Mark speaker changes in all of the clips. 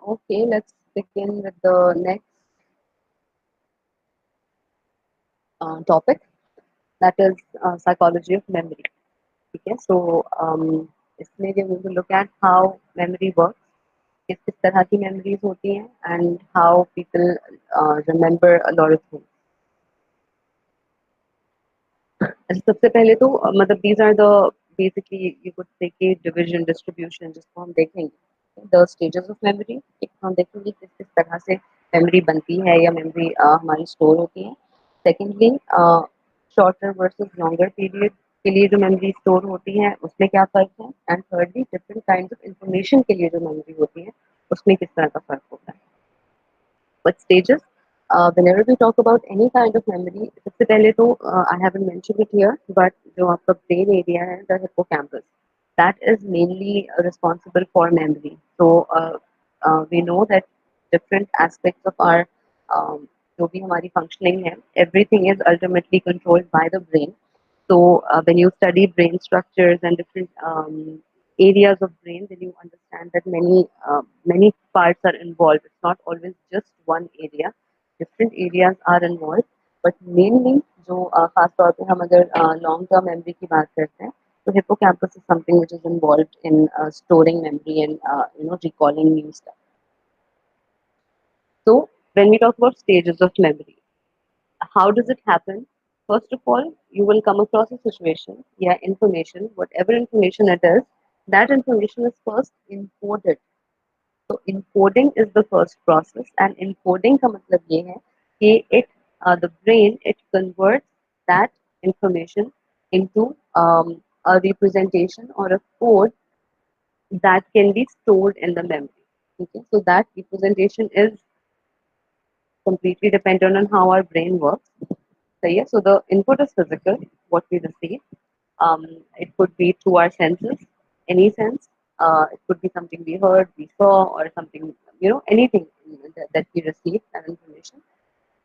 Speaker 1: Okay, let's begin with the next topic, that is psychology of memory. Okay, so इसमें we are going to look at how memory works, किस किस तरह की memories होती हैं, and how people remember a lot of things. अच्छा, सबसे पहले तो मतलब these are the basically you could say कि division distribution जिसको हम देखेंगे the stages of memory, एक हम देखेंगे किस किस तरह से memory बनती है या memory हमारी store होती है. Secondly, shorter versus longer period के लिए जो memory store होती है उसमें क्या फर्क है, and thirdly different kinds of information के लिए जो memory होती है उसमें किस तरह का फर्क होता है. But stages, whenever we talk about any kind of memory, सबसे पहले तो I haven't mentioned it here, but जो आपका brain area है, the hippocampus, that is mainly responsible for memory. So we know that different aspects of our जो भी हमारी functioning है, everything is ultimately controlled by the brain. So when you study brain structures and different areas of brain, then you understand that many parts are involved. It's not always just one area. Different areas are involved, but mainly जो खास तौर पे हम अगर long term memory की बात करते हैं, तो hippocampus is something which is involved in storing memory and recalling new stuff. So when we talk about stages of memory, how does it happen? First of all, you will come across a situation, yeah, information, whatever information it is, that information is first encoded. So encoding is the first process, and encoding का मतलब ये है कि the brain it converts that information into a representation or a code that can be stored in the memory. Okay, so that representation is completely dependent on how our brain works. So yeah, so the input is physical, what we receive. It could be through our senses, any sense. It could be something we heard, we saw, or something, anything that we receive, that information.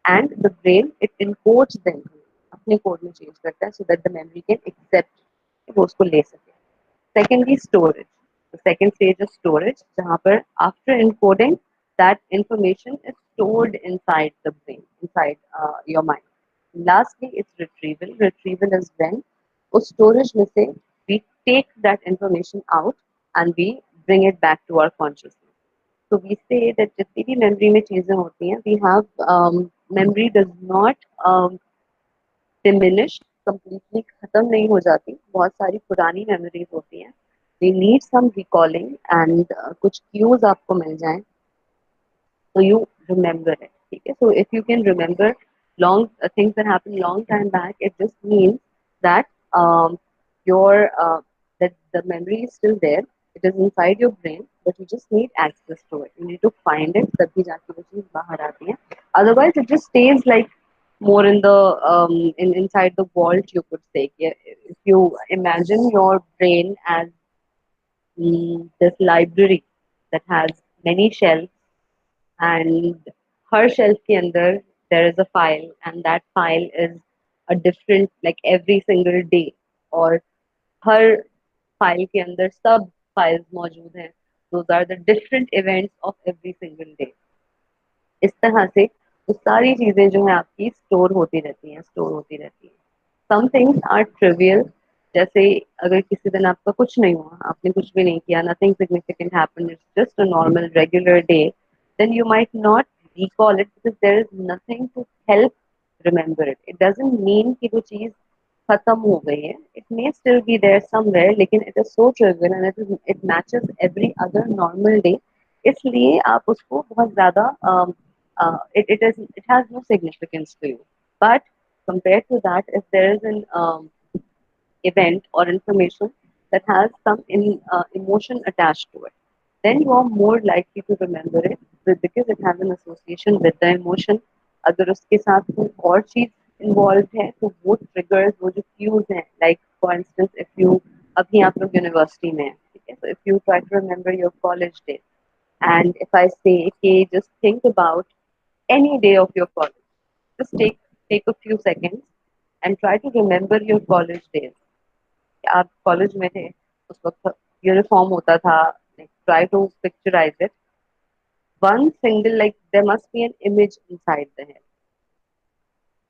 Speaker 1: And the brain, it encodes the information. अपने code में change करता है so that the memory can accept कि वो उसको ले सके. Secondly, storage. The second stage is storage, जहाँ पर after encoding, that information is stored inside the brain, inside your mind. Lastly, it's retrieval. Retrieval is when उस storage में से we take that information out and we bring it back to our consciousness. So we say that जितनी भी memory में चीजें होती हैं, we have memory does not diminish completely, खत्म नहीं हो जाती. बहुत सारी पुरानी memories होती हैं. They need some recalling and कुछ cues आपको मिल जाएं so you remember it. Okay? So if you can remember long things that happened long time back, it just means that your that the memory is still there. It is inside your brain, but you just need access to it. You need to find it. तभी जाके वो चीज़ बाहर आती है. Otherwise, it just stays like more in the inside the vault. You could say. Yeah, if you imagine your brain as this library that has many shelves and her shelf के अंदर there is a file and that file is a different like every single day और हर file के अंदर सब files मौजूद हैं. Those are the different events of every single day. इस तरह से वो सारी चीजें जो है आपकी स्टोर होती रहती हैं. सम थिंग्स आर ट्रिवियल, जैसे अगर किसी दिन आपका कुछ नहीं हुआ, आपने कुछ भी नहीं किया, nothing significant happened, it's just a normal regular day, then you might not recall it because there is nothing to help remember it. It doesn't mean कि वो चीज खत्म हो गई है. It may still be there somewhere, लेकिन it is so trivial and it matches every other normal day. इसलिए आप उसको बहुत ज्यादा it has no significance to you. But compared to that, if there is an event or information that has some emotion attached to it, then you are more likely to remember it because it has an association with the emotion. अगर उसके साथ कोई और चीज involved है तो वो triggers, वो जो cues हैं, like for instance if you अभी आप लोग यूनिवर्सिटी में हैं, ठीक है, so if you try to remember your college days and if I say okay just think about any day of your college, just take a few seconds and try to remember your college days. आप college में थे, उस वक्त uniform होता था, like try to picturize it. one single, like there must be an image inside the head.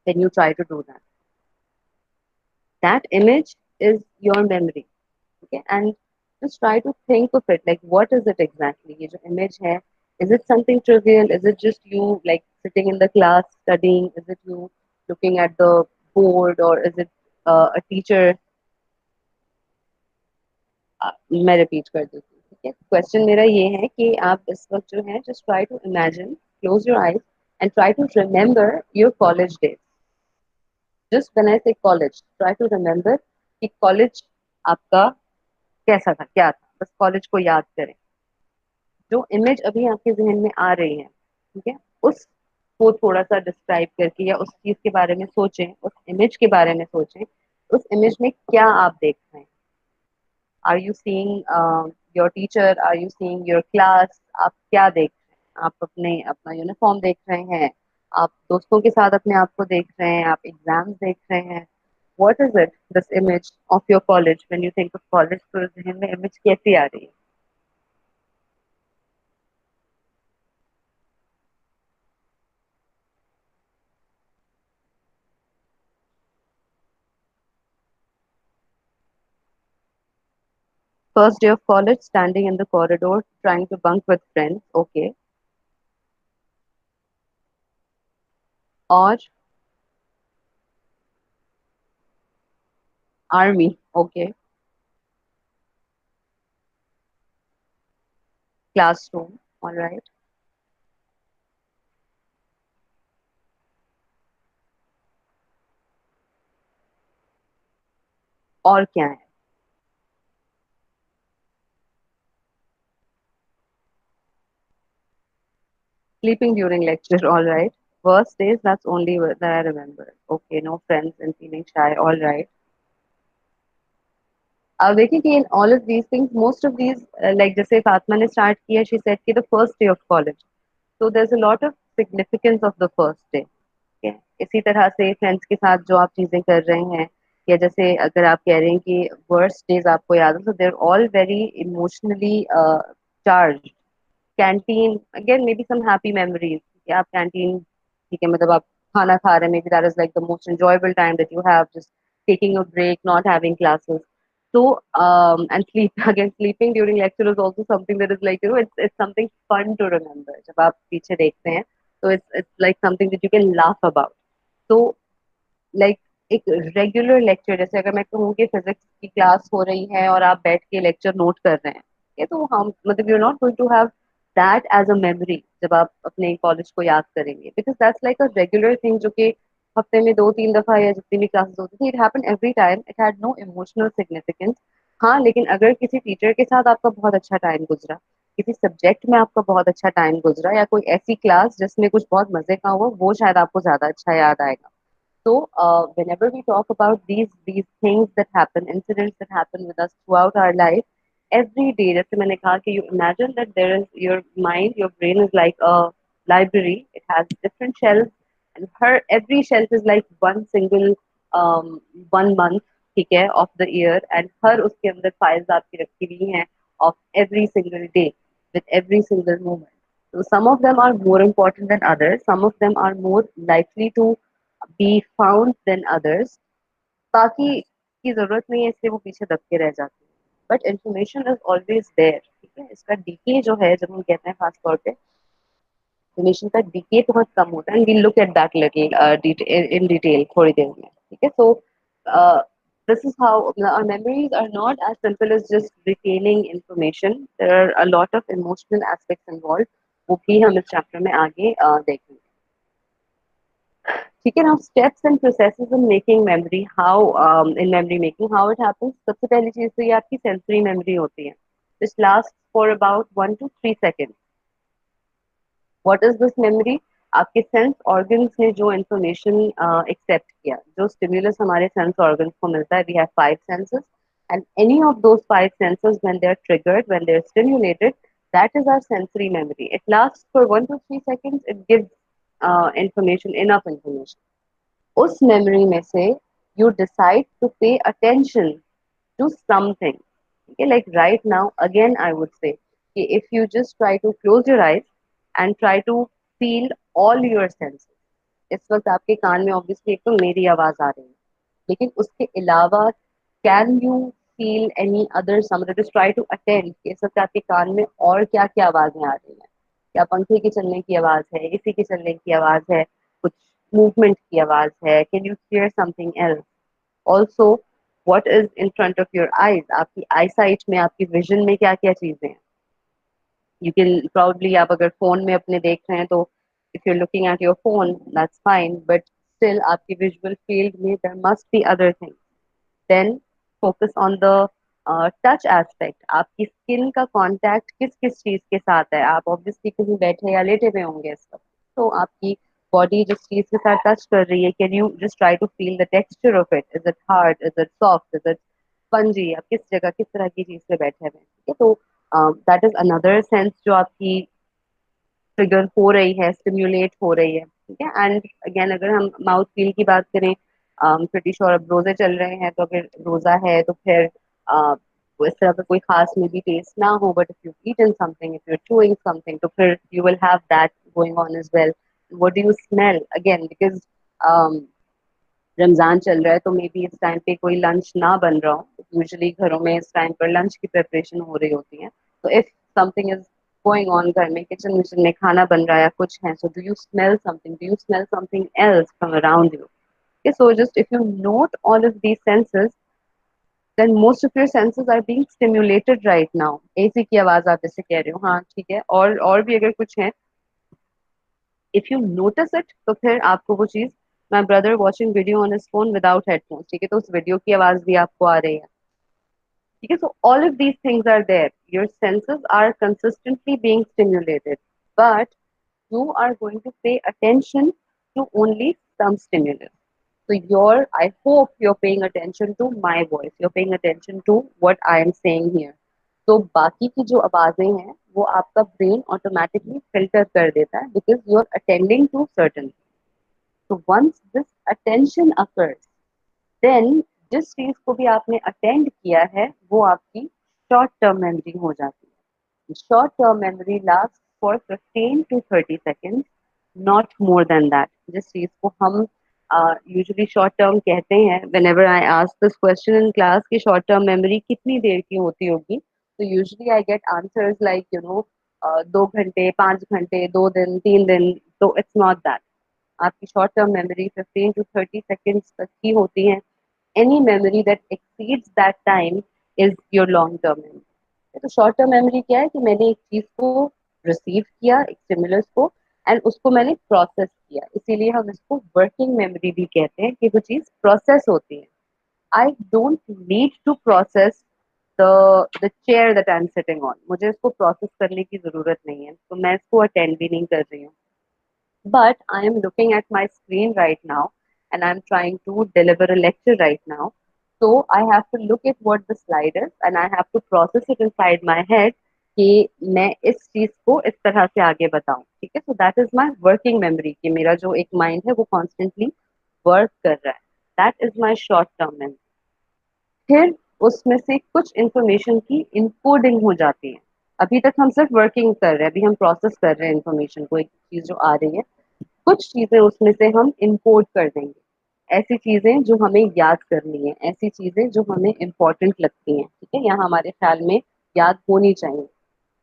Speaker 1: Then you try to do that. That image is your memory. Okay, and just try to think of it, like what is it exactly, ये जो image है, is it something trivial, is it just you like sitting in the class studying, is it you looking at the board, or is it a teacher. मैं repeat कर देती हूँ, ठीक है। Question मेरा ये है कि आप इस वक्त जो है just try to imagine, close your eyes and try to remember your college days. Just when I say college, try to remember कि कॉलेज आपका कैसा था, क्या था, बस कॉलेज को याद करें। जो इमेज अभी आपके जहन में आ रही है, ठीक है, उस को थोड़ा सा डिस्क्राइब करके या उस चीज के बारे में सोचें, उस इमेज के बारे में सोचें, उस इमेज में क्या आप देख रहे हैं। Are you seeing your teacher, are you seeing your class, आप क्या देख रहे हैं, आप अपने अपना यूनिफॉर्म देख रहे हैं, आप दोस्तों के साथ अपने आप को देख रहे हैं, आप एग्जाम्स देख रहे हैं। What is it, this image of your college, when you think of college, तो जहन में इमेज कैसी आ रही है। First day of college, standing in the corridor, trying to bunk with friends. Okay. Or army. Okay. Classroom. All right. और क्या है? Sleeping during lecture. All right. Worst days, that's only that I remember. Okay. No friends and feeling shy. All right. अब देखिए कि in all of these things, most of these, like जैसे फातिमा ने start किया, she said कि the first day of college. So there's a lot of significance of the first day. है। इसी तरह से फ्रेंड्स के साथ जो आप चीजें कर रहे हैं, या जैसे अगर आप कह रहे हैं कि वर्स्ट डेज आपको याद है, तो they're all very emotionally charge. Canteen, again may be some happy memories, कि आप कैंटीन, ठीक है, मतलब आप खाना खा रहे हैं, maybe that is like the most enjoyable time that you have, just taking a break, not having classes. So, and sleep again, sleeping during lecture is also something that is like, it's something fun to remember. जब आप पीछे देखते हैं, तो it's like something that you can laugh about. तो like एक regular lecture, जैसे अगर मैं कहूँ कि फिजिक्स की क्लास हो रही है और आप बैठ के लेक्चर नोट कर रहे हैं, ये तो हम मतलब you not going to have that as a memory जब आप अपने कॉलेज को याद करेंगे, because that's like a regular thing जो कि हफ्ते में 2-3 दफा या जितनी भी क्लासेस होती थी, it happen every time, it had no emotional significance. हाँ, लेकिन अगर किसी टीचर के साथ आपका बहुत अच्छा टाइम गुजरा, किसी सब्जेक्ट में आपका बहुत अच्छा टाइम गुजरा, या कोई ऐसी क्लास जिसमें कुछ बहुत मजे का हुआ, वो शायद आपको ज्यादा अच्छा याद आएगा। So, whenever we talk about these things that happen, incidents that happen with us throughout our life, every day, जैसे मैंने कहा कि you imagine that there is your mind, your brain is like a library. It has different shelves, and her every shelf is like one single um, 1 month, ठीक है, of the year, and हर उसके अंदर files आपकी रखी हुई हैं of every single day with every single moment. So some of them are more important than others. Some of them are more likely to be found than others. बाकी की जरूरत नहीं है, इसलिए वो पीछे दबके रह जाते हैं। But information is always there, ठीक है। इसका डीके जो है, जब हम कहते हैं खास तौर पे इंफॉर्मेशन का डीके बहुत कम होता है, and we look at that little in detail थोड़ी देर में, ठीक है। सो this is how our memories are not as simple as just retaining information. There are a lot of emotional aspects involved, वो भी हम इस चैप्टर में आगे देखेंगे, ठीक है। Now steps and processes in making memory, how in memory making how it happens. सबसे पहली चीज तो ये आपकी सेंसरी मेमोरी होती है, this last for about 1 to 3 second. What is this memory? आपके सेंस ऑर्गन्स ने जो इंफॉर्मेशन एक्सेप्ट किया, जो स्टिम्युलस हमारे सेंस ऑर्गन्स को मिलता है, we have 5 senses, and any of those 5 senses when they are triggered, when they are stimulated, that is our sensory memory. It lasts for 1 to 3 seconds. It gives information, enough information. उस memory में से you decide to pay attention to something, ठीक है। Like right now again I would say कि if you just try to close your eyes and try to feel all your senses. इस वक्त आपके कान में ऑब्वियसली एक तो मेरी आवाज आ रही है, लेकिन उसके अलावा can you feel any other sound? Just try to attend इस वक्त आपके कान में और क्या क्या आवाजें आ रही हैं। क्या पंखे के चलने की आवाज है, एसी के चलने की आवाज है, कुछ मूवमेंट की आवाज है? Can you here something else? Also what is in front of your eyes? आपकी आई साइट में, आपकी विजन में क्या क्या चीजें हैं? यू कैन प्रॉब्ली, आप अगर फोन में अपने देख रहे हैं तो if you looking at your phone that's fine, but still आपकी विजुअल फील्ड में there must be other things. Then focus on the touch aspect. आपकी स्किन का कांटेक्ट किस किस चीज के साथ है? आप ऑब्वियसली कहीं बैठे या लेटे हुए होंगे इस वक्त, तो आपकी बॉडी जिस चीज के साथ टच कर रही है, can you just try to feel the texture of it? Is it hard, is it soft, is it spongy? आप किस जगह, किस तरह की चीज पे बैठे हुए हैं, ठीक है? तो दैट इज अनदर सेंस जो आपकी ट्रिगर हो रही है, स्टिम्युलेट हो रही है, ठीक है? एंड अगेन अगर हम माउथ फील की बात करें, प्रिटी श्योर अब रोजे चल रहे हैं, तो अगर रोजा है तो फिर वो इस तरह का कोई खास मे बी टेस्ट ना हो, but if you eaten something, if you chewing something, तो फिर you will have that going on as well. What do you smell? Again because Ramzan चल रहा है तो मे बी इस टाइम पे कोई लंच ना बन रहा हो। यूजुअली घरों में इस टाइम पर लंच की प्रिपरेशन हो रही होती है, तो if something is going on, घर में किचन विचन में खाना बन रहा है या कुछ है, so do you smell something? Do you smell something else from around you? Okay, so just if you note all of these senses, then most of your senses are being stimulated right now. AC की आवाज आप जैसे कह रहे हो, हाँ ठीक है, और भी अगर कुछ है, इफ यू नोटिस इट, तो फिर आपको वो चीज, my brother watching video on his phone without headphones, ठीक है, तो उस वीडियो की आवाज भी आपको आ रही है, ठीक है? So all of these things are there, your senses are consistently being stimulated, but you are going to pay attention to only some stimulus. So I hope you're paying attention to my voice. You're paying attention to what I am saying here. तो बाकी की जो आवाजें हैं वो आपका brain automatically filter कर देता है because you're attending to certain. So once this attention occurs, then जिस चीज को भी आपने अटेंड किया है वो आपकी शॉर्ट टर्म मेमोरी हो जाती है। Short term memory last for 15 to 30 seconds, not more than that. जिस चीज को हम यूजुअली शॉर्ट टर्म कहते हैं, when ever I ask this question in class की शॉर्ट टर्म मेमोरी कितनी देर की होती होगी, तो usually I get answers like 2 घंटे, 5 घंटे, 2 दिन, 3 दिन। तो इट्स नॉट दैट। आपकी short term memory 15 to 30 seconds तक की होती है। any memory that exceeds that time is your long term memory। तो शॉर्ट टर्म मेमोरी क्या है कि मैंने एक चीज को रिसीव किया, एक स्टिमुलस को, एंड उसको मैंने प्रोसेस किया, इसीलिए हम इसको वर्किंग मेमोरी भी कहते हैं कि वो चीज प्रोसेस होती है। I don't need to process the the chair that I am sitting on. मुझे इसको प्रोसेस करने की जरूरत नहीं है, तो मैं इसको अटेंड भी नहीं कर रही हूँ। But I am looking at my screen right now and I'm trying to deliver a lecture right now. So I have to look at what the slide is and I have to process it inside my head कि मैं इस चीज को इस तरह से आगे बताऊं, ठीक है? So that is my working memory कि मेरा जो एक माइंड है वो कॉन्स्टेंटली वर्क कर रहा है। That is my short term memory. फिर उसमें से कुछ इंफॉर्मेशन की इनकोडिंग हो जाती है। अभी तक हम सिर्फ वर्किंग कर रहे हैं, अभी हम प्रोसेस कर रहे हैं इन्फॉर्मेशन को, एक चीज जो आ रही है, कुछ चीजें उसमें से हम इम्पोर्ट कर देंगे। ऐसी चीजें जो हमें याद करनी है, ऐसी चीजें जो हमें इम्पोर्टेंट लगती हैं, ठीक है, या हमारे ख्याल में याद होनी चाहिए।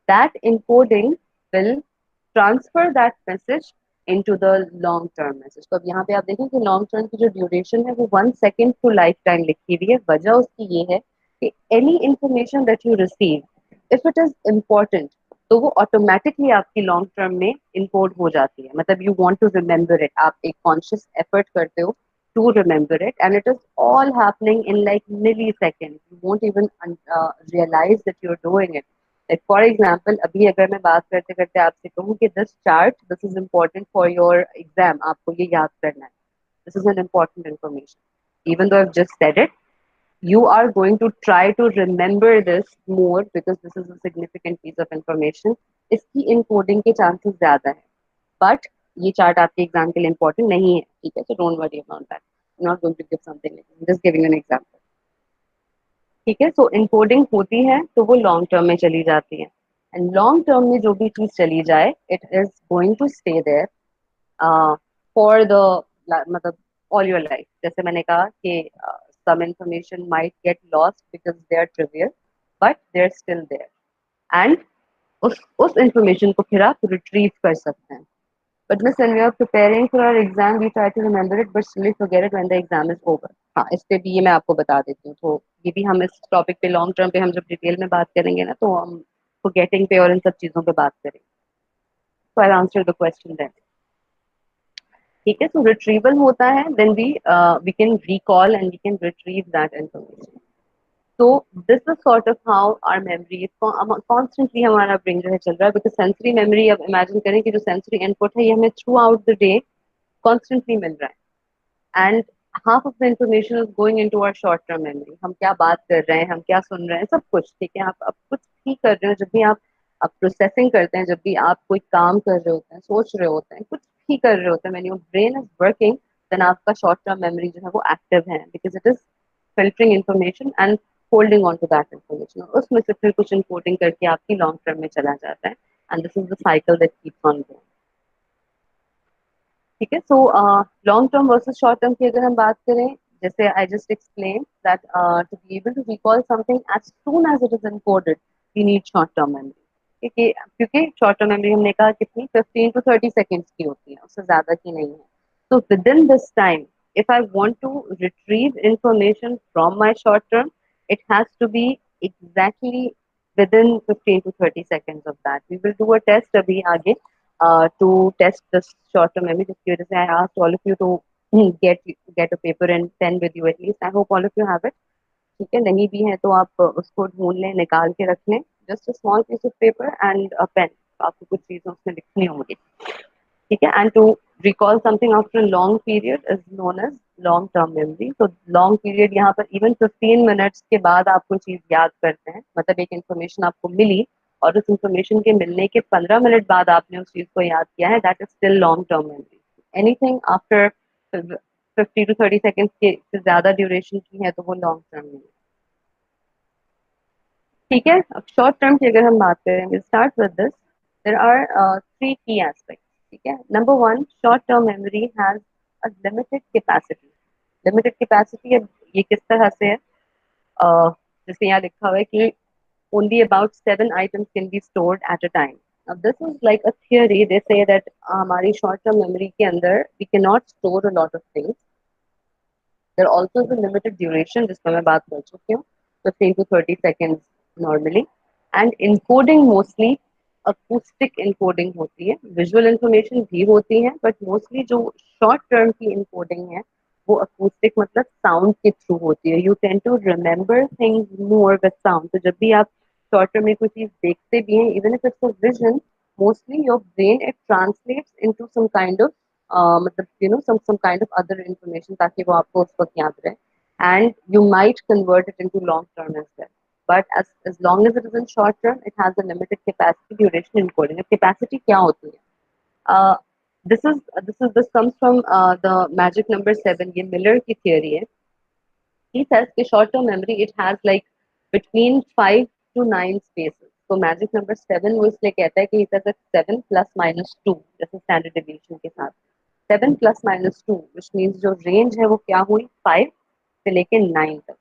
Speaker 1: That encoding will transfer that message into the long term message. तो अब यहाँ पे आप देखें कि लॉन्ग टर्म की जो ड्यूरेशन है वो 1 सेकेंड टू लाइफ टाइम लिखी हुई है। वजह उसकी ये है कि any information that you receive, if it is important, तो वो ऑटोमेटिकली आपकी लॉन्ग टर्म में इनकोड हो जाती है। मतलब you want to remember it, आप एक कॉन्शियस एफर्ट करते हो to remember it, and it is all happening in like millisecond. You won't even realise that you are doing it. Like for example, अभी अगर मैं बात करते करते आपसे कहूँ कि this chart, this is important for your exam, आपको ये याद करना है, this is an important information, even though I just said it, you are going to try to remember this more because this is a significant piece of information। इसकी encoding के chances ज्यादा है, but ये chart आपके exam के लिए important नहीं है, ठीक है? So don't worry about that, not going to give something, just giving an example, ठीक है? सो इनकोडिंग होती है तो वो लॉन्ग टर्म में चली जाती है, एंड लॉन्ग टर्म में जो भी चीज चली जाए it is going to stay there for the मतलब ऑल योर लाइफ. जैसे मैंने कहा कि some information might get lost because they are trivial, but they're still there. And उस इंफॉर्मेशन को फिर आप रिट्रीव कर सकते हैं. But miss, when we are preparing for our exam, we try to remember it, but still forget it when the exam is over. हाँ, इस पे भी ये मैं आपको बता देती हूँ. तो ये भी हम इस टॉपिक पे लॉन्ग टर्म पे हम जब डिटेल में बात करेंगे ना तो हम forgetting पे और इन सब चीजों पे बात करेंगे. So I'll answer the question then. ठीक है. So retrieval होता है then we can recall and we can retrieve that information. So this is sort of how our memory is constantly हमारा brain जो है चल रहा है because sensory memory अब imagine करें कि जो sensory input है ये हमें throughout the day constantly मिल रहा है. And half of the information is going into our short term memory. हम क्या बात कर रहे हैं, हम क्या सुन रहे हैं, सब कुछ. ठीक है. आप कुछ भी कर रहे हो, जब भी आप प्रोसेसिंग करते हैं, जब भी आप कोई काम कर रहे होते हैं, सोच रहे होते हैं, कुछ भी कर रहे होते हैं, when your brain is working then आपका short term memory जो है वो active है because it is filtering information and holding on to that information. और उसमें से फिर कुछ encoding करके आपकी long term में चला जाता है. And this is the cycle that keeps on going. ठीक है. So long term versus short term की अगर हम बात करें, जैसे I just explain that to be able to recall something as soon as it is encoded we need short term memory. क्योंकि short term memory हमने कहा कितनी 15 to 30 सेकेंड्स की होती है, उससे ज्यादा की नहीं है. तो with in this time if I want to retrieve information from my short term, it has to be exactly within 15 to 30 seconds of that. We will do a test abhi aage to test this short term memory. जिसकी वजह से I asked all of you to get a paper and pen with you at least. I hope all of you have it. ठीक है. नहीं भी है तो आप उसको ढूंढ लें, निकाल के रख लें. Just a small piece of paper and a pen. आपको कुछ चीजें उसमें लिखनी होंगी. ठीक है. And to recall something after long period is known as long term memory. तो लॉन्ग पीरियड यहाँ पर इवन 15 मिनट्स के बाद आप कोई चीज याद करते हैं, मतलब एक इन्फॉर्मेशन आपको मिली और उस इन्फॉर्मेशन के मिलने के 15 मिनट बाद आपने उस चीज को याद किया है, that is still long term memory. Anything after 50 to 30 seconds के से ज्यादा ड्यूरेशन की है तो वो लॉन्ग टर्म मेमोरी. ठीक है. अब शॉर्ट टर्म की अगर हम बात करें, will start with this. There are three key aspects. ठीक है. Number one, short term memory has a limited capacity. Limited capacity अब ये किस तरह से है, जैसे यहाँ लिखा हुआ है कि only about 7 items can be stored at a time. Now this is like a theory. They say that हमारी short term memory के अंदर we cannot store a lot of things. There also is a limited duration जिसका मैं बात कर चुकी हूँ, 15 to 30 seconds normally. And encoding mostly acoustic encoding होती है. Visual information भी होती है, but mostly जो short term की encoding है वो acoustic मतलब sound के through होती है. You tend to remember things more with sound. तो जब भी आप short term में कोई चीज देखते भी हैं, even if it's a vision, mostly your brain it translates into some kind of मतलब some kind of other information ताकि वो आपको उस वक्त याद रहे. And you might convert it into long term as well. But as long as it is in short term, it has a limited capacity duration encoding. अब capacity क्या होती है? Uh, this comes from the magic number 7. ये Miller की theory है. He says कि short term memory it has like between 5 to 9 spaces. तो magic number 7 वो इसलिए कहता है कि he says that 7 ± 2 जैसे स्टैंडर्ड डेविएशन के साथ 7 ± 2 which means जो रेंज है वो क्या हुई 5 से लेके 9 तक.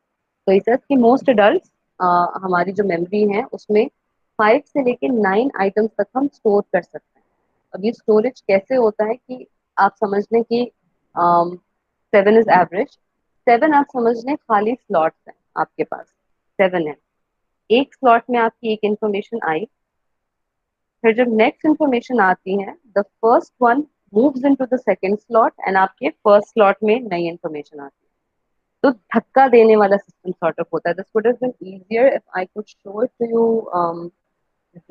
Speaker 1: तो he says कि मोस्ट अडल्ट हमारी जो मेमोरी है उसमें 5 से लेके 9 आइटम्स तक हम स्टोर कर सकते हैं. अब ये स्टोरेज कैसे होता है कि आप समझ लें कि 7 इज एवरेज. 7 आप समझ लें खाली स्लॉट्स हैं आपके पास. 7 है. एक स्लॉट में आपकी एक इंफॉर्मेशन आई, फिर जब नेक्स्ट इंफॉर्मेशन आती है the first one moves into the second slot and आपके फर्स्ट स्लॉट में नई इंफॉर्मेशन आती है. तो धक्का देने वाला सिस्टम सॉर्ट ऑफ होता है. This would have been easier if I could show it to you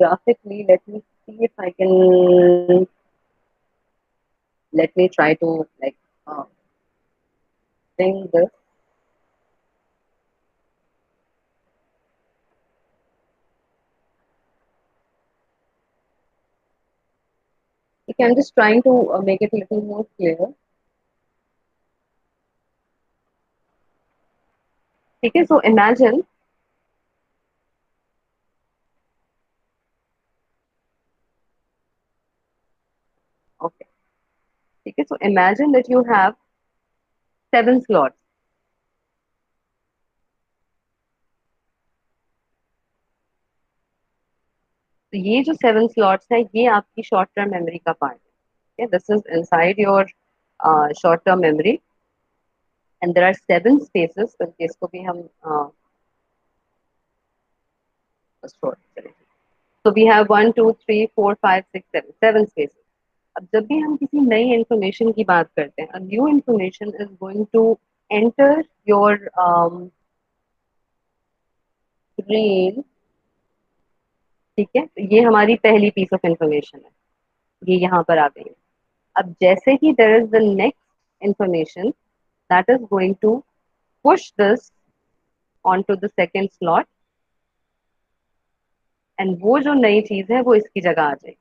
Speaker 1: graphically. Let me see if I can. Let me try to like bring this. Okay, I'm just trying to make it a little more clear. ठीक है. So imagine ठीक है, so imagine that you have 7 slots. तो ये जो 7 slots है ये आपकी शॉर्ट टर्म मेमोरी का पार्ट है। This is inside your short term memory and there are 7 spaces, बल्कि इसको भी हम स्टोर करें। तो वी हैव 1 2 3 4 5 6 7 7 स्पेसेस। अब जब भी हम किसी नई इंफॉर्मेशन की बात करते हैं, a new information is going to enter your brain. ठीक है, तो ये हमारी पहली पीस ऑफ इंफॉर्मेशन है, ये यहाँ पर आ गई है। अब जैसे ही there is the next information that is going to push this on to the second slot, and वो जो नई चीज है वो इसकी जगह आ जाएगी।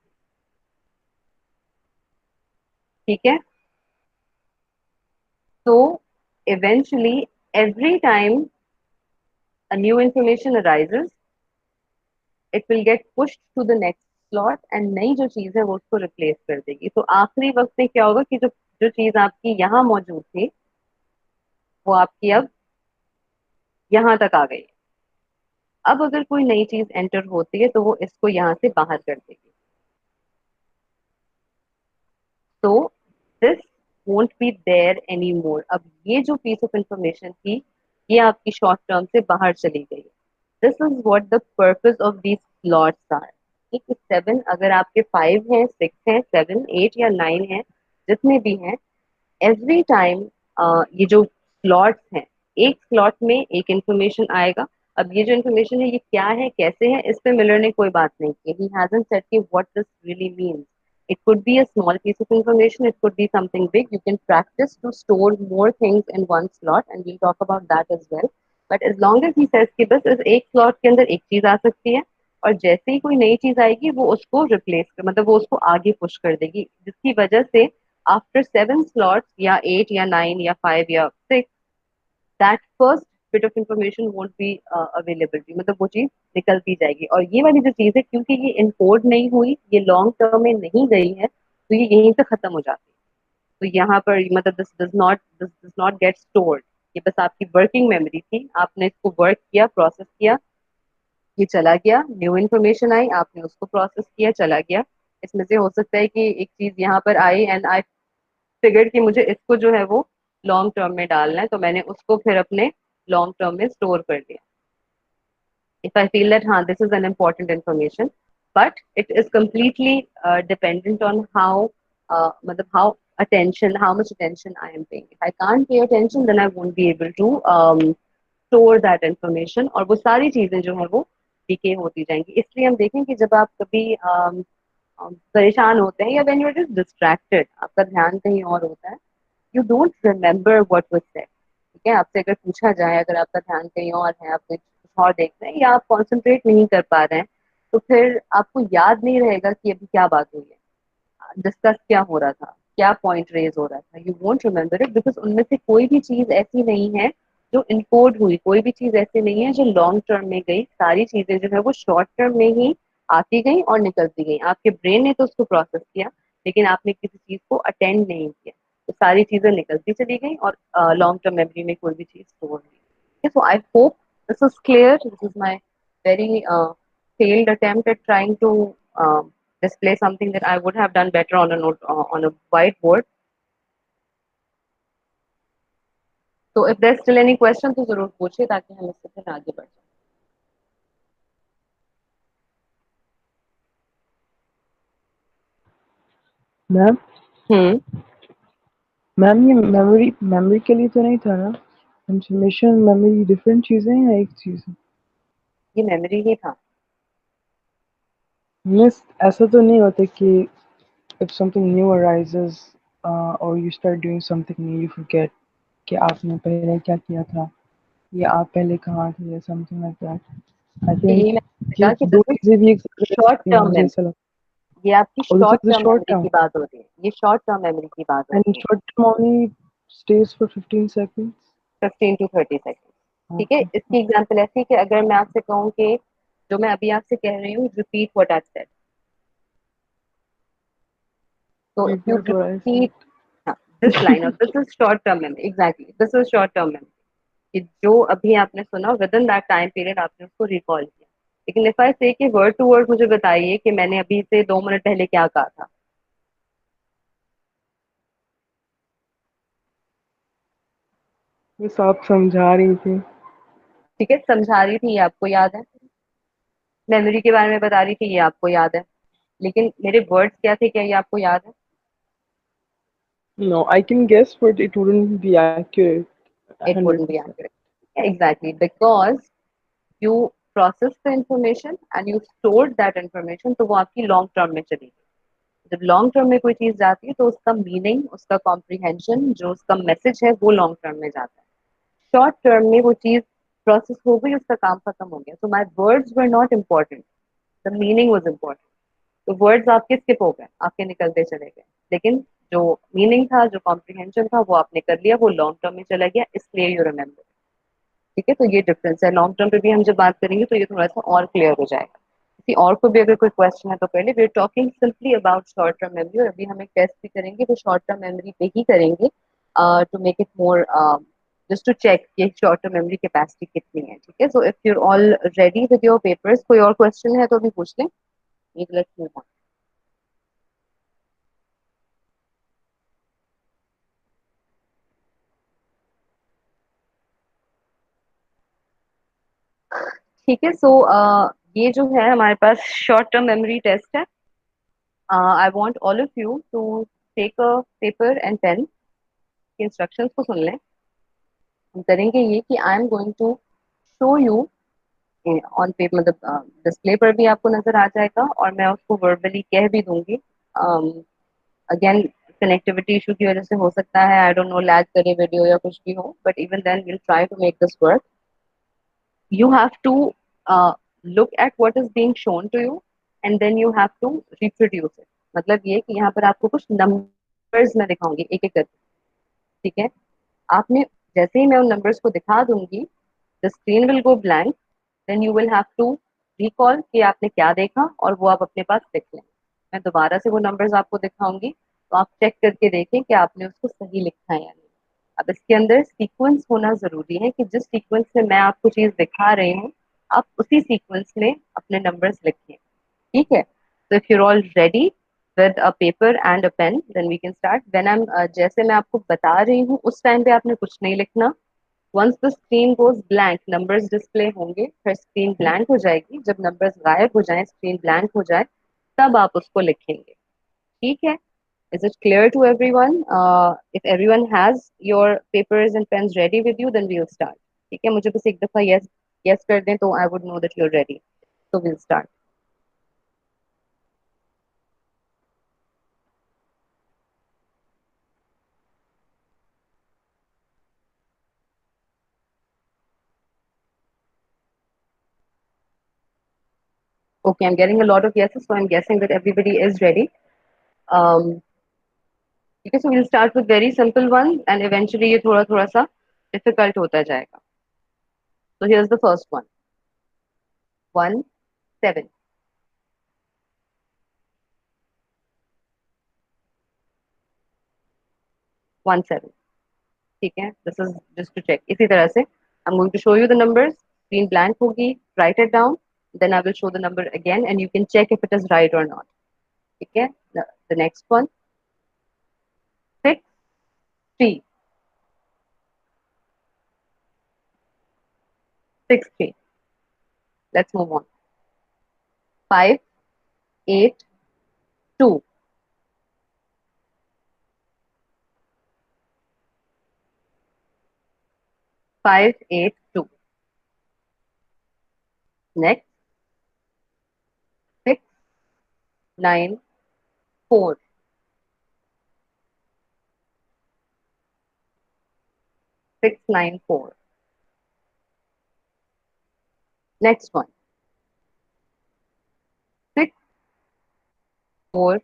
Speaker 1: ठीक है, तो eventually every time a new information arises it will get pushed to the next slot and नई जो चीज है वो उसको रिप्लेस कर देगी। तो आखिरी वक्त में क्या होगा कि जो जो चीज आपकी यहाँ मौजूद थी वो आपकी अब यहाँ तक आ गई है। अब अगर कोई नई चीज एंटर होती है तो वो इसको यहाँ से बाहर कर देगी। तो this won't be there any more. अब ये जो पीस ऑफ इंफॉर्मेशन थी ये आपकी शॉर्ट टर्म से बाहर चली गई। This is what the purpose of these slots are. ठीक है, 7 अगर आपके 5 हैं, 6 हैं, 7 8 या 9 हैं, जितने भी हैं, एवरी टाइम ये जो स्लॉट्स हैं, एक स्लॉट में एक इंफॉर्मेशन आएगा। अब ये जो इन्फॉर्मेशन है ये क्या है कैसे है इस पे मिलर ने कोई बात नहीं की। ही हैजंट सेड कि what this really means. It could be a small piece of information, it could be something big. You can practice to store more things in one slot and we'll talk about that as well. But as long as he says कि बस इस एक slot के अंदर एक चीज आ सकती है और जैसे ही कोई नई चीज आएगी वो उसको रिप्लेस कर मतलब वो उसको आगे पुश कर देगी, जिसकी वजह से आफ्टर 7 स्लॉट्स या 8 या 9 या 5 या 6 that first bit of information won't be availability, मतलब वो चीज निकलती जाएगी। और ये वाली जो चीज है क्योंकि ये इनकोड नहीं हुई, ये लॉन्ग टर्म में नहीं गई है, तो ये यहीं से खत्म हो जाती है। तो यहाँ पर मतलब this does not get stored. ये बस आपकी वर्किंग मेमोरी थी, आपने इसको वर्क किया, प्रोसेस किया, ये चला गया, न्यू इन्फॉर्मेशन आई, आपने उसको प्रोसेस किया, चला गया। इसमें से हो सकता है कि एक चीज यहाँ पर आई एंड आई फिगर्ड कि मुझे इसको जो है वो लॉन्ग टर्म में डालना है, तो मैंने उसको फिर अपने लॉन्ग टर्म में स्टोर कर दिया। If I feel that हाँ this is an important information, but it is completely dependent on how मतलब how much attention I am paying. If I can't pay attention, then I won't be able to store that information और वो सारी चीजें जो है वो DK होती जाएंगी। इसलिए हम देखें कि जब आप कभी परेशान होते हैं या when you're just distracted, आपका ध्यान कहीं और होता है, you don't remember what was said. ठीक है, आपसे अगर पूछा जाए, अगर आपका ध्यान कहीं और है, आप कुछ और देख रहे हैं या आप कॉन्सेंट्रेट नहीं कर पा रहे हैं, तो फिर आपको याद नहीं रहेगा कि अभी क्या बात हुई है, डिस्कस क्या हो रहा था, क्या पॉइंट रेज हो रहा था। You won't remember it because उनमें से कोई भी चीज ऐसी नहीं है जो इनकोड हुई, कोई भी चीज ऐसी नहीं है जो लॉन्ग टर्म में गई। सारी चीजें जो है वो शॉर्ट टर्म में ही आती गई और निकलती गई। आपके ब्रेन ने तो उसको प्रोसेस किया लेकिन आपने किसी चीज को अटेंड नहीं किया, तो सारी चीजें निकलती चली गई और लॉन्ग टर्म मेमोरी में कोई भी चीज स्टोर नहीं। So I hope this is clear. This is my very failed attempt at trying to display something that I would have done better on a note on a whiteboard. So if there's still any question तो जरूर पूछिए ताकि हम इससे फिर आगे बढ़
Speaker 2: ma'am
Speaker 1: जाए।
Speaker 2: मैम ये मेमोरी मेमोरी के लिए तो नहीं था ना? इंफॉर्मेशन मेमोरी डिफरेंट चीजें हैं या एक चीज है?
Speaker 1: ये मेमोरी ही था।
Speaker 2: मिस ऐसा तो नहीं होता कि if something new arises or you start doing something new you forget कि आपने पहले क्या किया था या आप पहले कहाँ थे या समथिंग लाइक दैट। आई
Speaker 1: यही
Speaker 2: थिंक
Speaker 1: मैंने
Speaker 2: ये
Speaker 1: कहा कि
Speaker 2: दो
Speaker 1: दिस
Speaker 2: चीजें भी एक साथ रह
Speaker 1: शॉर्ट
Speaker 2: सकती हैं,
Speaker 1: टर्म
Speaker 2: मुझे
Speaker 1: मेमोरी,
Speaker 2: ऐसा लगता
Speaker 1: ये आपकी
Speaker 2: है। और this
Speaker 1: short
Speaker 2: is the
Speaker 1: term
Speaker 2: short
Speaker 1: memory
Speaker 2: term
Speaker 1: की बात हो रही है, ये शॉर्ट टर्म मेमोरी की बात हो
Speaker 2: and
Speaker 1: रही है।
Speaker 2: short term only stays for 15 seconds.
Speaker 1: 15 to 30 second. ठीक है,
Speaker 2: Okay.
Speaker 1: इसकी एग्जाम्पल ऐसी है कि अगर मैं आपसे कहूँ कि जो मैं अभी आपसे कह रही हूँ रिपीट व्हाट आई सेड, तो if you
Speaker 2: Repeat what I said.
Speaker 1: Repeat this line, और this is short term memory, exactly this is short term memory, कि जो अभी आपने सुना within that time period आपने उसको रिकॉल किया। लेकिन इफ आई से कि वर्ड टू वर्ड मुझे बताइए कि मैंने अभी से 2 मिनट पहले क्या कहा था।
Speaker 2: बस आप समझा रही थी।
Speaker 1: ठीक है, समझा रही थी, ये आपको याद है। मेमोरी के बारे में बता रही थी, ये आपको याद है। लेकिन मेरे वर्ड्स क्या थे, क्या ये आपको याद है?
Speaker 2: No, I can guess, but it wouldn't be accurate.
Speaker 1: It wouldn't be
Speaker 2: 100%.
Speaker 1: Accurate, exactly, because you process the information and you store that information, तो वो आपकी लॉन्ग टर्म में चली गई। जब लॉन्ग टर्म में कोई चीज जाती है तो उसका मीनिंग, उसका कॉम्प्रिहेंशन, जो उसका मैसेज है वो लॉन्ग टर्म में जाता है। शॉर्ट टर्म में वो चीज प्रोसेस हो गई, उसका काम खत्म हो गया, so my words were not important, the meaning was important. तो वर्ड्स आपके स्किप हो गए, आपके निकलते चले गए, लेकिन जो मीनिंग था, जो कॉम्प्रिहेंशन था, वो आपने कर लिया, वो लॉन्ग टर्म में चला गया, इसलिए यू रिमेम्बर। ठीक है, तो ये डिफरेंस है। लॉन्ग टर्म पे भी हम जब बात करेंगे तो ये थोड़ा सा और क्लियर हो जाएगा। किसी और को भी अगर कोई क्वेश्चन है तो पहले, we are talking simply about short term memory, और अभी हम एक टेस्ट भी करेंगे, वो शॉर्ट टर्म मेमोरी पे ही करेंगे, to make it more, just to check कि शॉर्ट टर्म मेमोरी कैपेसिटी कितनी है। ठीक है, so if you all ready with your papers, कोई और क्वेश्चन है तो भी पूछ लें, लेट्स मूव ऑन। ठीक है, सो ये जो है हमारे पास शॉर्ट टर्म मेमोरी टेस्ट है। I want all of you to take a paper and pen, instructions को सुन लें। हम करेंगे ये कि I am going to show you on paper, मतलब डिस्प्ले पर भी आपको नजर आ जाएगा, और मैं उसको वर्बली कह भी दूंगी। अगेन, कनेक्टिविटी इशू की वजह से हो सकता है, आई डोंट नो, लैग करे वीडियो या कुछ भी हो, but even then will try to make this work. You have to look at what is being shown to you, and then you have to reproduce it। मतलब ये कि यहाँ पर आपको कुछ नंबर्स में दिखाऊंगी एक एक करके। ठीक है, आपने, जैसे ही मैं उन नंबर्स को दिखा दूंगी, the screen will go blank, then you will have to recall कि आपने क्या देखा, और वो आप अपने पास लिख लें। मैं दोबारा से वो नंबर्स आपको दिखाऊंगी, तो आप चेक करके देखें कि आपने उसको सही लिखा है या नहीं। अब इसके अंदर सीक्वेंस होना जरूरी है, कि जिस सीक्वेंस में मैं आपको चीज दिखा रही हूँ, आप उसी सीक्वेंस में अपने नंबर्स लिखें। ठीक है, तो if you're all ready with a paper and a pen, then we can start. When I am, जैसे मैं आपको बता रही हूँ उस टाइम पे आपने कुछ नहीं लिखना। Once the screen goes blank, numbers display होंगे, फिर स्क्रीन ब्लैंक हो जाएगी, जब नंबर्स गायब हो जाए, स्क्रीन ब्लैंक हो जाए, तब आप उसको लिखेंगे। ठीक है, is it clear to everyone? If everyone has your papers and pens ready with you, then we'll start. ठीक है, मुझे बस एक दफा yes yes कर दें तो I would know that you're ready. So we'll start. Okay, I'm getting a lot of yeses, so I'm guessing that everybody is ready. Um, ठीक है, so we'll start with very simple one, and eventually ये थोड़ा थोड़ा सा difficult होता जाएगा. So here's the first one. 1 7. 1 7. ठीक है, this is just to check. इसी तरह से I am going to show you the numbers, screen blank होगी, write it down, then I will show the number again and you can check if it is right और not. ठीक है, the next one, 6 3, 6 3। Let's move on. 5 8 2। 5 8 2। Next, 6 9 4। 6 9 4। Next one, 6 4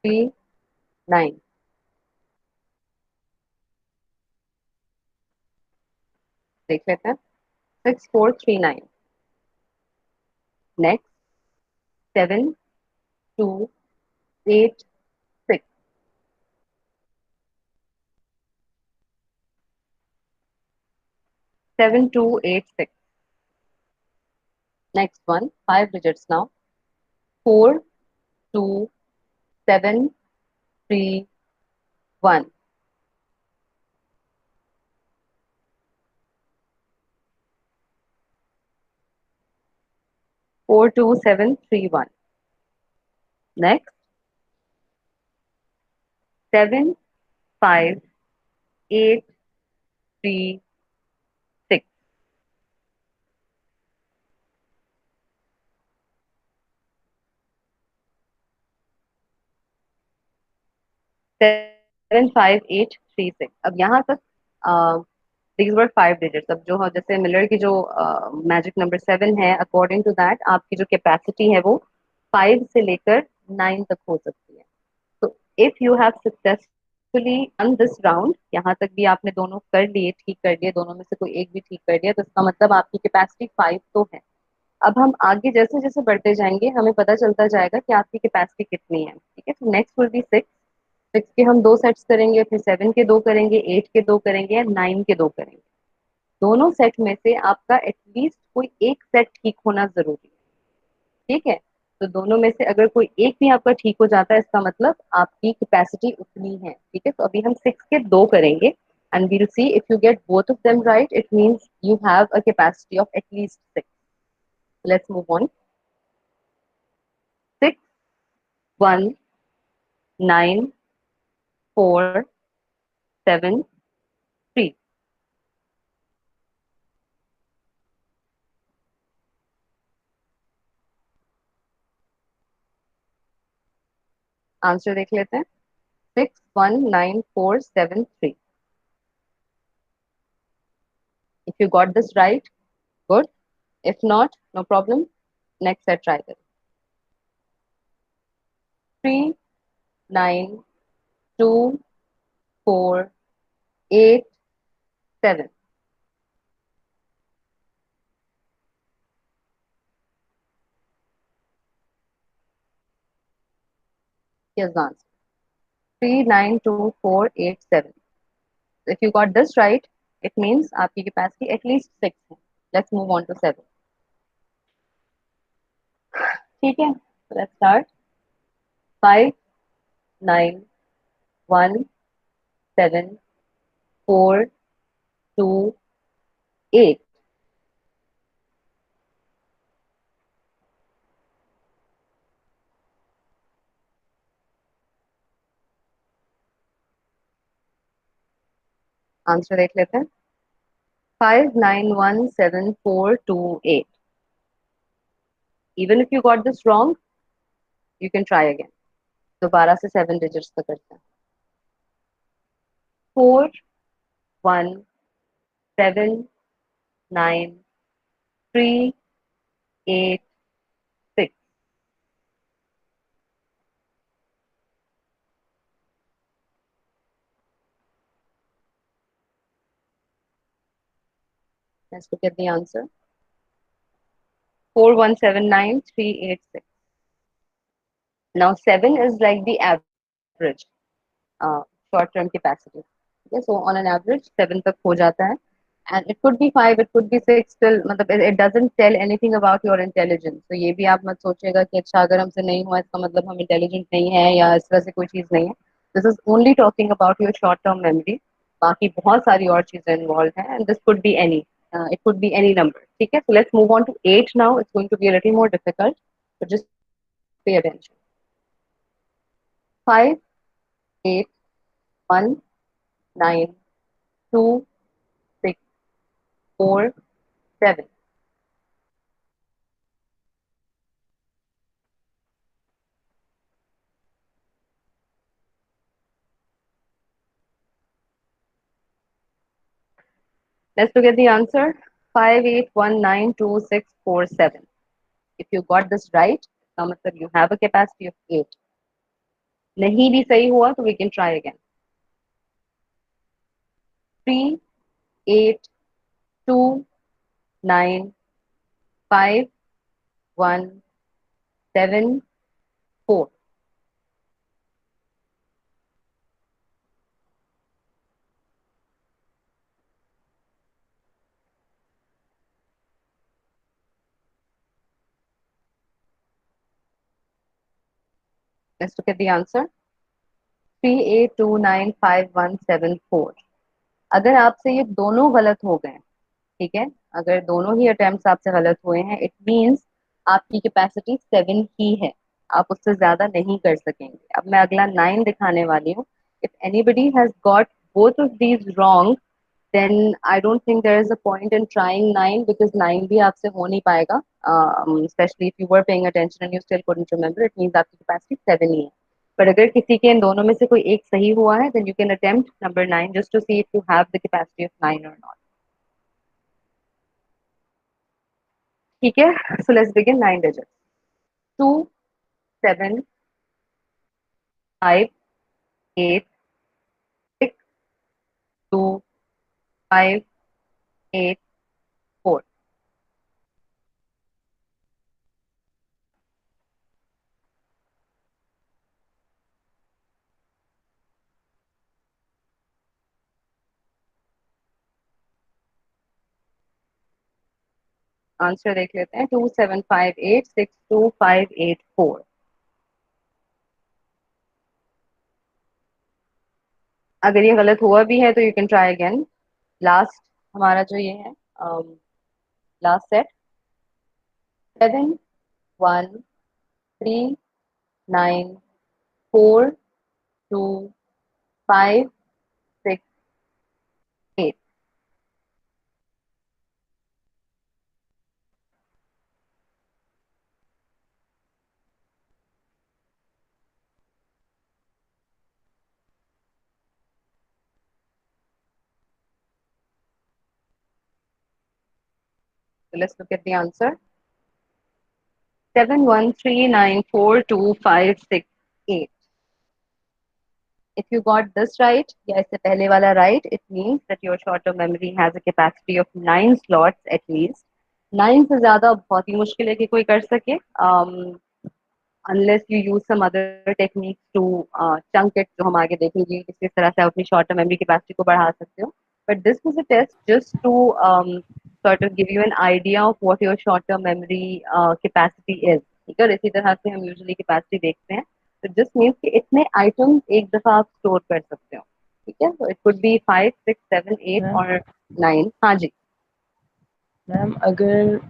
Speaker 1: 3 9। देख लेते हैं, 6 4 3 9। Next, 7 2 8 6। 7286. Next one, 5 digits now. 42731. 42731. Next, 75836. 75836. अब यहाँ तक these were 5 digits. अब जो जैसे मिलर की जो मैजिक नंबर 7 है, अकॉर्डिंग टू दैट आपकी जो कैपेसिटी है वो 5 से लेकर 9 तक हो सकती है. तो if you have successfully done this round, यहाँ तक भी आपने दोनों कर लिए, ठीक कर लिए, दोनों में से कोई एक भी ठीक कर लिया, तो इसका मतलब आपकी कैपेसिटी 5 तो है. अब हम आगे जैसे जैसे बढ़ते जाएंगे हमें पता चलता जाएगा कि आपकी कैपेसिटी कितनी है. ठीक है, तो नेक्स्ट विल बी 6. 6 के हम 2 सेट्स करेंगे, फिर 7 के 2 करेंगे, 8 के 2 करेंगे, या 9 के 2 करेंगे. दोनों सेट में से आपका एटलीस्ट कोई एक सेट ठीक होना जरूरी है. ठीक है, तो दोनों में से अगर कोई एक भी आपका ठीक हो जाता है, इसका मतलब आपकी कैपेसिटी उतनी है. ठीक है, तो अभी हम 6 के 2 करेंगे and we will see if you get both of them right, it means you have a capacity of at least 6. Let's move on. 619473. Answer देख लेते हैं. 619473. If you got this right, good. If not, no problem. Next set try करें. 392487. Here's the answer. 392487. If you got this right, it means आपकी capacity at least 6 है. Let's move on to 7. ठीक है, let's start. 591742 8. Answer देख लेते हैं. 591742 8. Even if you got this wrong, you can try again. दोबारा से 7 digits का करते हैं. 417938 6. Let's look at the answer. 417938 6. Now 7 is like the average short term capacity. Okay, so on an average 7 तक हो जाता है. And it could be 5, it could be 6, still मतलब it doesn't tell anything about your intelligence. तो ये भी आप मत सोचिएगा कि अच्छा अगर हमसे नहीं हुआ इसका मतलब हम इंटेलिजेंट नहीं है या इस तरह से कोई चीज़ नहीं है. This is only talking about your short term memory. बाकी बहुत सारी और चीजें इन्वॉल्व हैं and this could be any, it could be any number. ठीक है, so let's move on to 8 now. It's going to be a little more difficult, but just pay attention. 58192647. Let's look at the answer. 58192647. If you got this right, इसका मतलब you have a capacity of 8. नहीं भी सही हुआ तो we can try again. 38295174. Let's look at the answer. 38295174। अगर आपसे ये दोनों गलत हो गए, ठीक है, अगर दोनों ही अटेम्प्ट आपसे गलत हुए हैं, इट मींस आपकी कैपेसिटी 7 ही है, आप उससे ज्यादा नहीं कर सकेंगे। अब मैं अगला 9 दिखाने वाली हूँ। If anybody has got both of these wrong, then I don't think there is a point in trying 9, because 9 भी आपसे हो नहीं पाएगा, especially if you were paying attention and you still couldn't remember, it means आपकी capacity 7 ही है। पर अगर किसी के इन दोनों में से कोई एक सही हुआ है, then you can attempt number 9 just to see if you have the capacity of 9 or not। ठीक है, so let's begin 9 digits। 2 7 5 8 6 2 5 8 4। Answer देख लेते हैं। 275862 584। अगर ये गलत हुआ भी है तो you can try again. Last हमारा जो ये है, last set. 7 1 3 9 4 2 5 6 8। So let's look at the answer. 7 1 3 9 4 2 5 6 8। If you got this right, या इससे पहले वाला right, it means that your short term memory has a capacity of 9 slots at least। 9 से ज्यादा बहुत ही मुश्किल है कि कोई कर सके, unless you use some other techniques to chunk it, जो हम आगे देखेंगे किस तरह से आप अपनी शॉर्ट टर्म मेमोरी कैपेसिटी को बढ़ा सकते हो। But this was a test just to sort of give you an idea of what your short term memory capacity is। ठीक है, और इसी तरह से हम यूजुअली कैपेसिटी देखते हैं। तो जस्ट मीन्स कि इतने आइटम्स एक दफा आप स्टोर कर सकते हो। ठीक है, तो इट कुड बी 5 6 7 8
Speaker 2: मैम
Speaker 1: और 9। हाँ जी।
Speaker 2: मैम अगर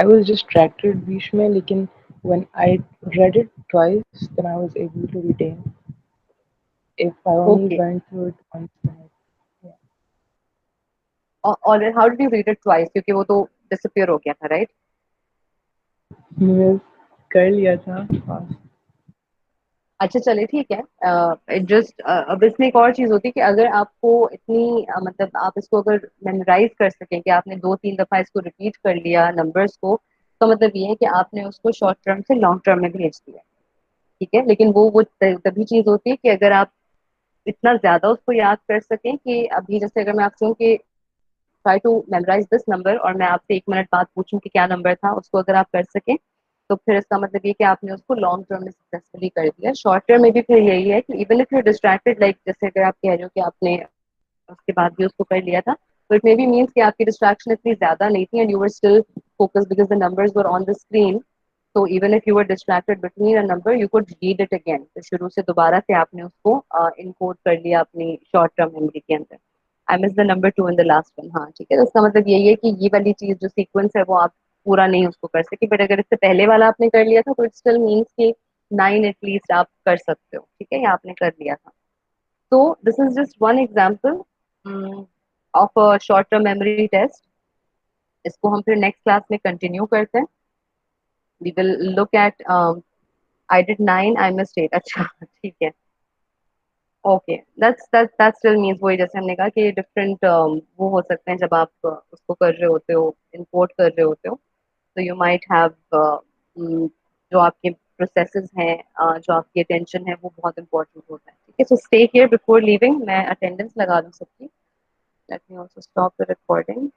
Speaker 2: I was distracted बीच में, लेकिन when I read it twice, then I was able to retain. If I only
Speaker 1: okay,
Speaker 2: went through it once, then yeah.
Speaker 1: और how did you read it twice, क्योंकि वो तो disappear हो गया था, right?
Speaker 2: मैं कर लिया था fast।
Speaker 1: अच्छा चले, ठीक है। जस्ट अब इसमें एक और चीज होती है कि अगर आपको इतनी मतलब आप इसको अगर मेमोराइज कर सकें कि आपने 2 3 दफा इसको रिपीट कर लिया नंबर्स को, तो मतलब ये है कि आपने उसको शॉर्ट टर्म से लॉन्ग टर्म में भेज दिया। ठीक है, लेकिन वो तभी चीज होती है कि अगर आप इतना ज्यादा उसको याद कर सकें कि अभी जैसे अगर मैं आपसे हूँ कि try to memorise this number, और मैं आपसे 1 मिनट बाद पूछूं कि क्या नंबर था, उसको अगर आप कर सकें तो फिर इसका मतलब ये कि आपने उसको लॉन्ग टर्म में सक्सेसफुली कर दिया। शॉर्ट टर्म में भी फिर यही है कि even if you distracted, like जैसे अगर आप कह रहे हो कि आपने उसके बाद भी उसको कर लिया था, तो इट मे बी मीन्स कि आपकी डिस्ट्रैक्शन इतनी ज्यादा नहीं थी and you were still focus because the numbers were on the screen. तो even if you were distracted between a number, you could read it again. तो शुरू से दोबारा से आपने उसको इनकोड कर लिया अपनी शॉर्ट टर्म मेमोरी के अंदर। I miss the number 2 in the last one. हाँ ठीक है, तो इसका मतलब यही है कि ये वाली चीज जो सीक्वेंस है वो आप पूरा नहीं उसको कर सके, बट अगर इससे पहले वाला आपने कर लिया था तो इट स्टिल मीन्स कि 9 एटलीस्ट आप कर सकते हो। ठीक है, ये आपने कर लिया था। तो this is just one example of a short term memory test. इसको हम फिर नेक्स्ट क्लास में कंटिन्यू करते हैं। We will look at I did 9, I missed 8। अच्छा ठीक है, ओके, दैट्स स्टिल मींस वही जैसे हमने कहा कि डिफरेंट वो हो सकते हैं जब आप उसको कर रहे होते हो, इंपोर्ट कर रहे होते हो। तो यू माइट हैव जो आपके प्रोसेसेस हैं, जो आपकी अटेंशन है वो बहुत इंपॉर्टेंट होता है। ठीक है, so stay here before leaving. मैं अटेंडेंस लगा दूं सबकी। Let me also stop the recording.